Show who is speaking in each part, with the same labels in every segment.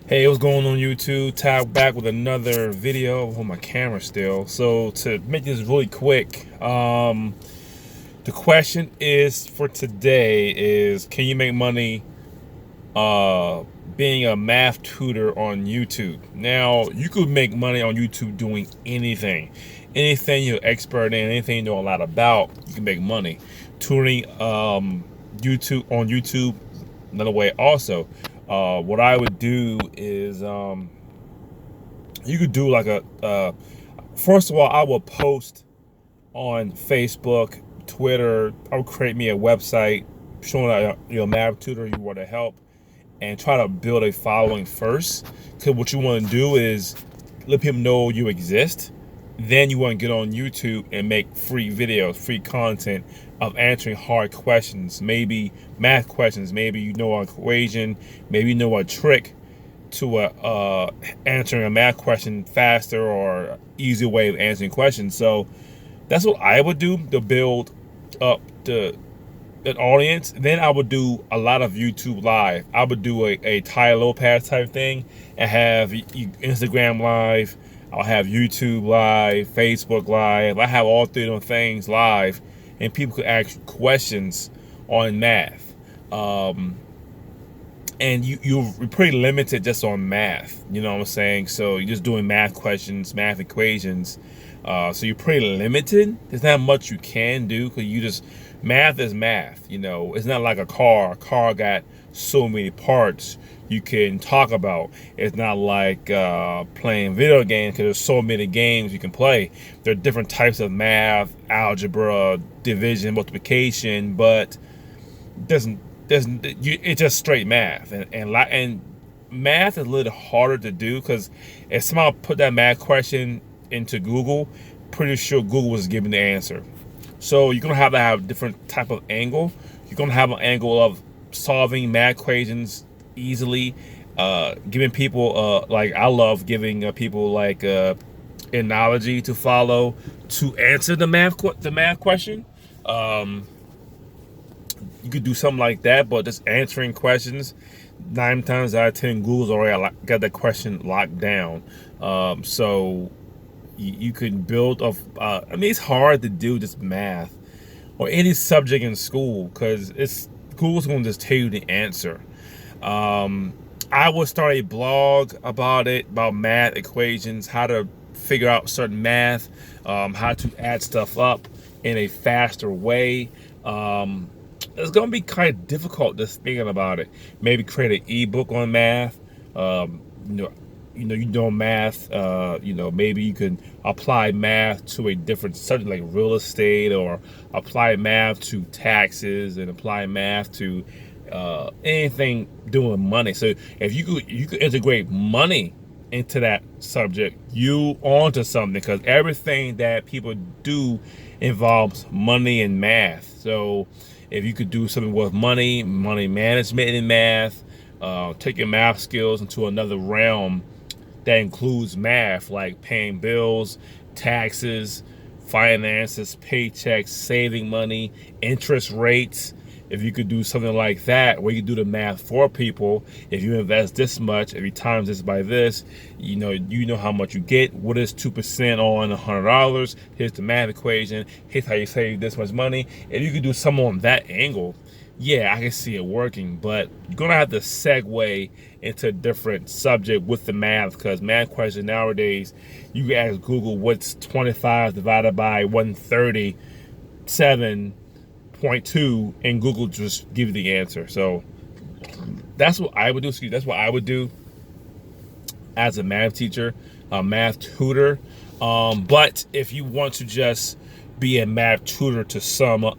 Speaker 1: Hey, what's going on YouTube? Tag back with another video on my camera still. So to make this really quick, the question is for today is, can you make money being a math tutor on YouTube? Now, you could make money on YouTube doing anything. Anything you're expert in, anything you know a lot about, you can make money. Tutoring YouTube on YouTube, another way also. What I would do is you could do like first of all, I will post on Facebook, Twitter. I would create me a website showing that you're a math tutor, you want to help, and try to build a following first. Because what you want to do is let people know you exist. Then you want to get on YouTube and make free videos, free content of answering hard questions, maybe math questions, maybe you know an equation, maybe you know a trick to answering a math question faster or easy way of answering questions. So that's what I would do to build up an audience. Then I would do a lot of YouTube live. I would do a Ty Lopez type thing and have Instagram live. I'll have YouTube live, Facebook live. I have all three of those things live, and people could ask questions on math. And you're pretty limited just on math. You know what I'm saying? So you're just doing math questions, math equations. So you're pretty limited. There's not much you can do because math is math. You know, it's not like a car. A car got so many parts you can talk about. It's not like playing video games because there's so many games you can play. There are different types of math, algebra, division, multiplication, but it's just straight math. And math is a little harder to do because if somebody put that math question into Google, pretty sure Google was giving the answer. So you're gonna have to have different type of angle. You're gonna have an angle of solving math equations easily, giving people like I love giving people like analogy to follow to answer the math question. You could do something like that, but just answering questions, 9 times out of 10 Google's already got the question locked down. So you can build off. I mean, it's hard to do just math or any subject in school because Google's going to just tell you the answer. I would start a blog about math equations, how to figure out certain math, how to add stuff up in a faster way. It's going to be kind of difficult just thinking about it. Maybe create an ebook on math. You know math. Maybe you can apply math to a different subject like real estate, or apply math to taxes, and apply math to anything doing money. So if you could integrate money into that subject, you onto something, because everything that people do involves money and math. So if you could do something with money management in math, take your math skills into another realm that includes math, like paying bills, taxes, finances, paychecks, saving money, interest rates. If you could do something like that, where you do the math for people, if you invest this much, if you times this by this, you know how much you get. What is 2% on $100? Here's the math equation. Here's how you save this much money. If you could do something on that angle, yeah, I can see it working. But you're gonna have to segue into a different subject with the math, because math questions nowadays, you can ask Google what's 25 divided by 137.2, and Google just give you the answer. So that's what I would do. That's what I would do as a math teacher, a math tutor. But if you want to just be a math tutor to some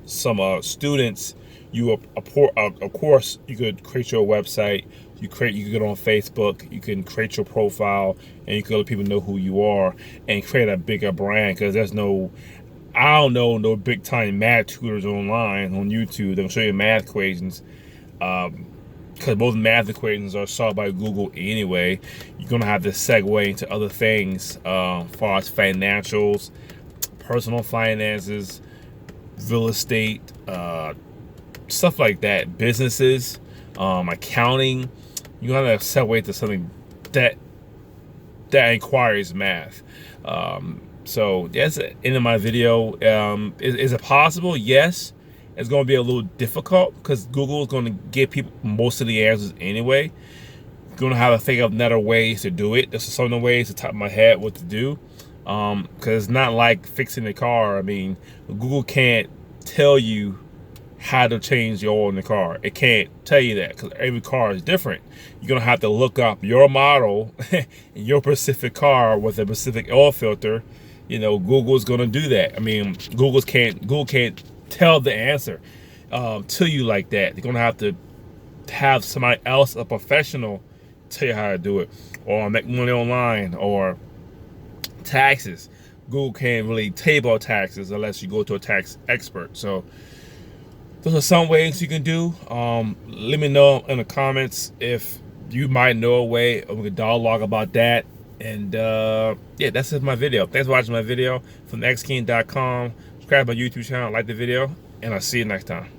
Speaker 1: students, of course you could create your website. You could get on Facebook. You can create your profile, and you can let people know who you are and create a bigger brand. Because I don't know no big time math tutors online on YouTube that'll show you math equations. Because most math equations are solved by Google anyway. You're gonna have to segue into other things, as far as financials, personal finances, real estate, stuff like that, businesses, accounting. You're gonna have to segue to something that inquires math. So that's the end of my video. Is it possible? Yes. It's going to be a little difficult because Google is going to give people most of the answers anyway. You're going to have to think of another ways to do it. There's some of the ways to top of my head what to do. Because it's not like fixing the car. I mean, Google can't tell you how to change the oil in the car. It can't tell you that because every car is different. You're going to have to look up your model and your specific car with a specific oil filter. You know, Google's going to do that. I mean, Google can't tell the answer to you like that. They're going to have somebody else, a professional, tell you how to do it, or make money online, or taxes. Google can't really tell you about taxes unless you go to a tax expert. So those are some ways you can do. Let me know in the comments if you might know a way, or we can dialogue about that. And yeah, that's it for my video. Thanks for watching my video from xking.com. Subscribe to my YouTube channel, like the video, and I'll see you next time.